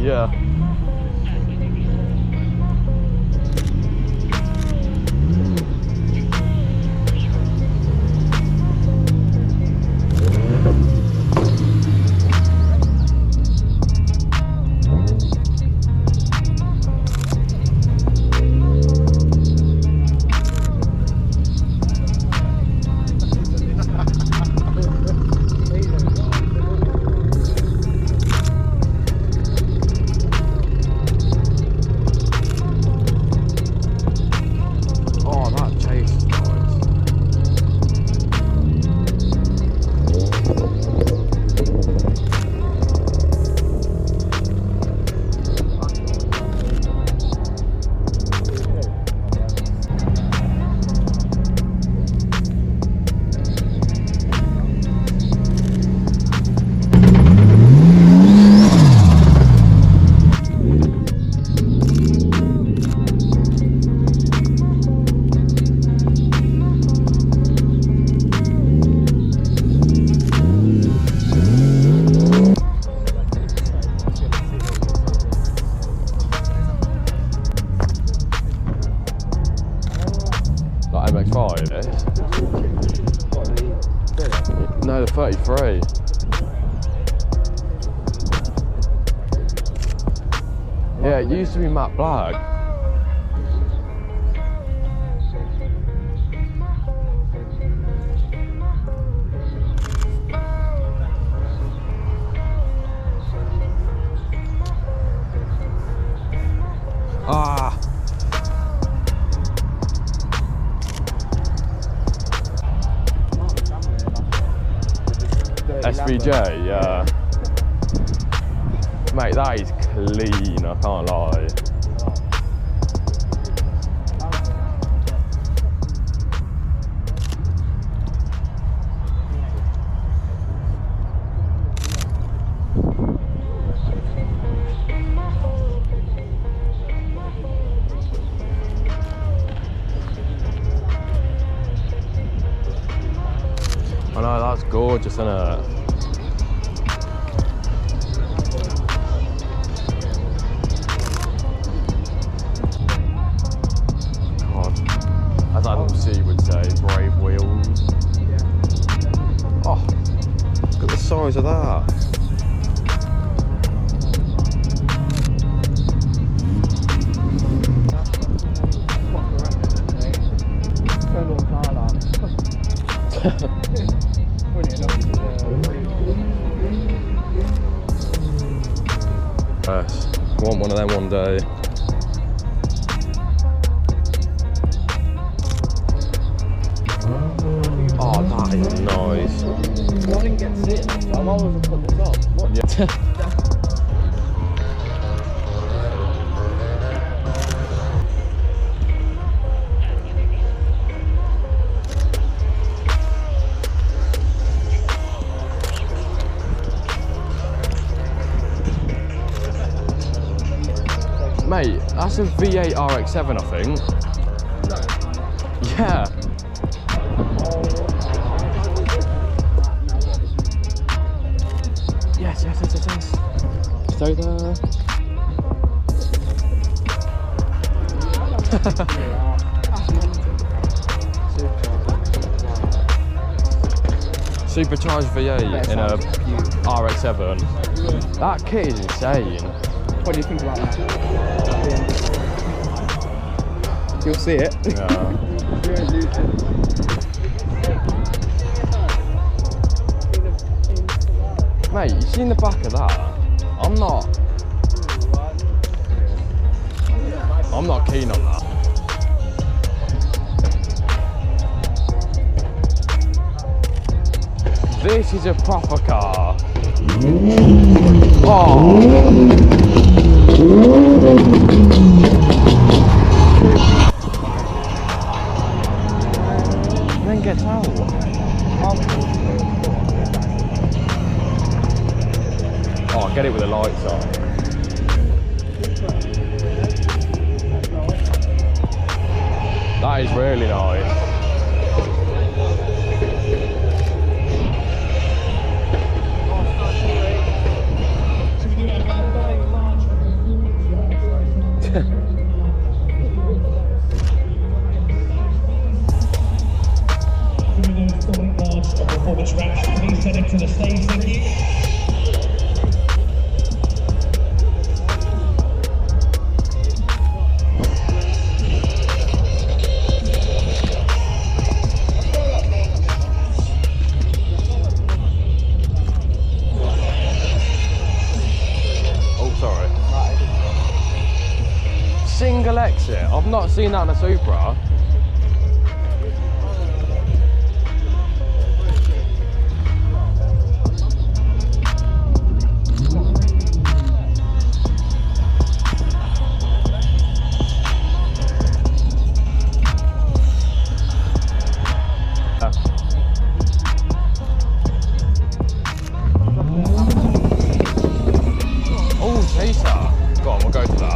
Yeah. MX-5, no, the 33. Yeah, it used to be matte black. Ah. SVJ, yeah. Mate, that is clean, I can't lie. I know, that's gorgeous, isn't it? As ADAMC would say, brave wheels. Oh, look at the size of that. Yes, I want one of them one day. Oh, that is nice. I didn't get to sit next time, I wasn't put this on. What? Yeah. Mate, that's a V8 RX-7, I think. Yeah. Yes. Stay there. Supercharged V8 in a RX-7. That kit is insane. What do you think about that? You'll see it. Yeah. Mate, you seen the back of that? I'm not keen on that. This is a proper car. Oh. And then get out. Oh, get it with the lights on. That is really nice. single exit. I've not seen that in a Supra. Oh, chaser. Go on, we'll go to that.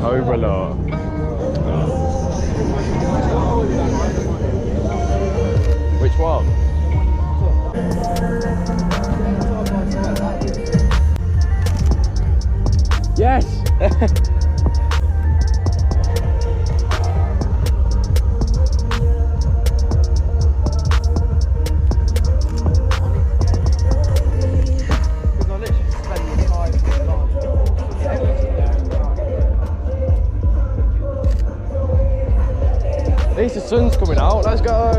Overlook. Which one? Yes! At least the sun's coming out, let's go!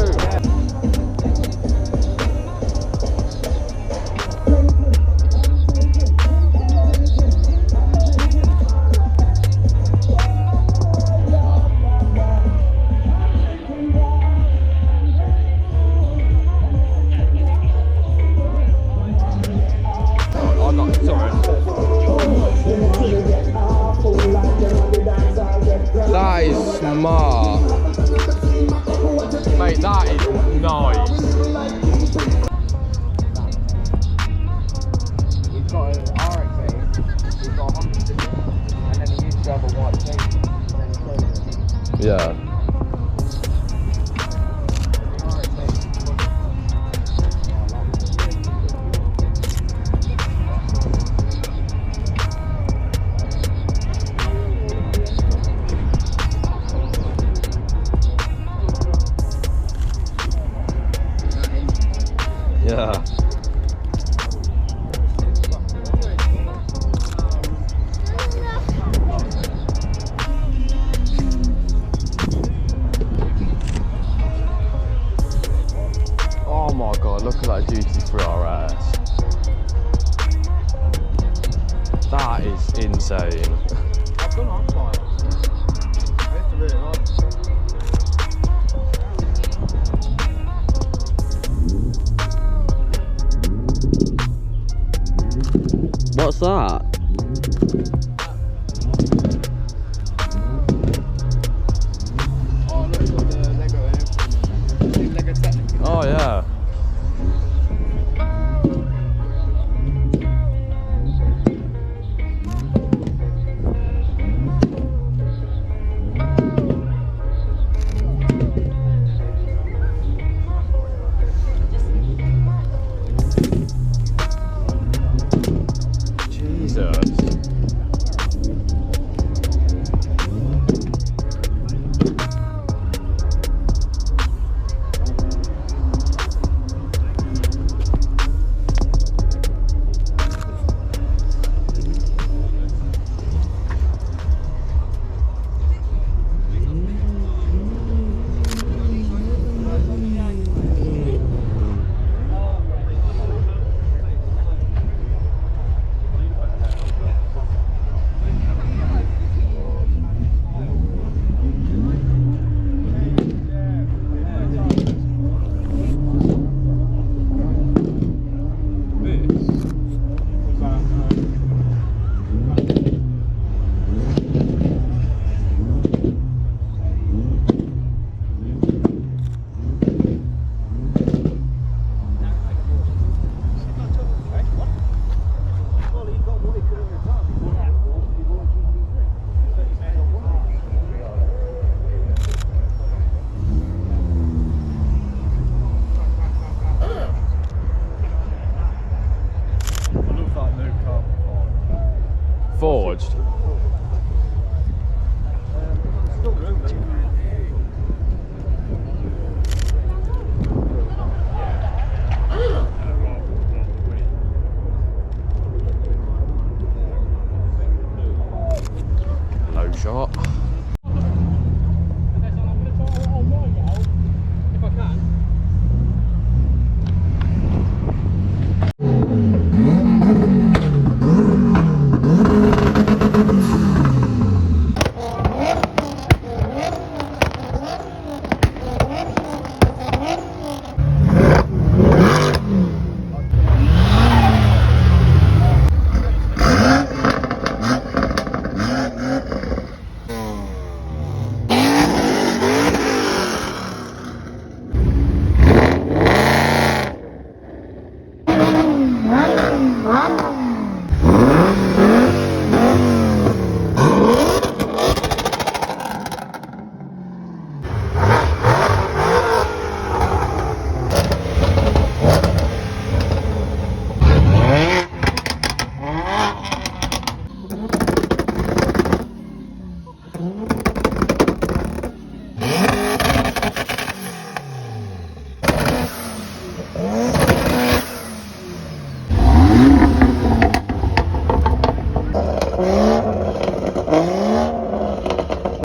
Oh, no, sorry. That is smart. Mate, that is nice. We've got an RX-8, we've got a 100, and then he used to have a white tape. Yeah. Yeah. Oh my god, look at that GT3 RS. That is insane. I've done on fire. I used to really like it. What's that?